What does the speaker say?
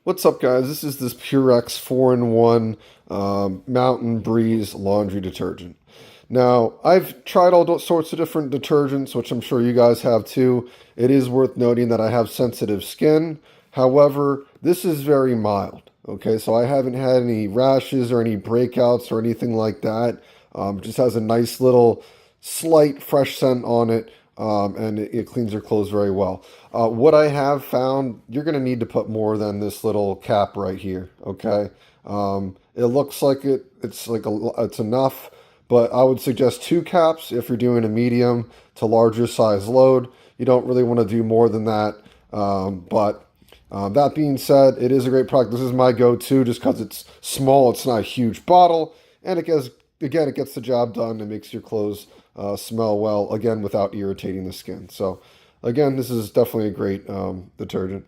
What's up, guys? This Purex 4-in-1 Mountain Breeze laundry detergent. Now, I've tried all sorts of different detergents, which I'm sure you guys have too. It is worth noting that I have sensitive skin. However, this is very mild. Okay, so I haven't had any rashes or any breakouts or anything like that. It just has a nice little slight fresh scent on it, and it cleans your clothes very well. What I have found, you're going to need to put more than this little cap right here. Okay, it looks like it's enough, but I would suggest two caps if you're doing a medium to larger size load. You don't really want to do more than that, but that being said, it is a great product. This is my go-to just because it's small. It's not a huge bottle, and it gets the job done. It makes your clothes smell well, again, without irritating the skin. So, again, this is definitely a great detergent.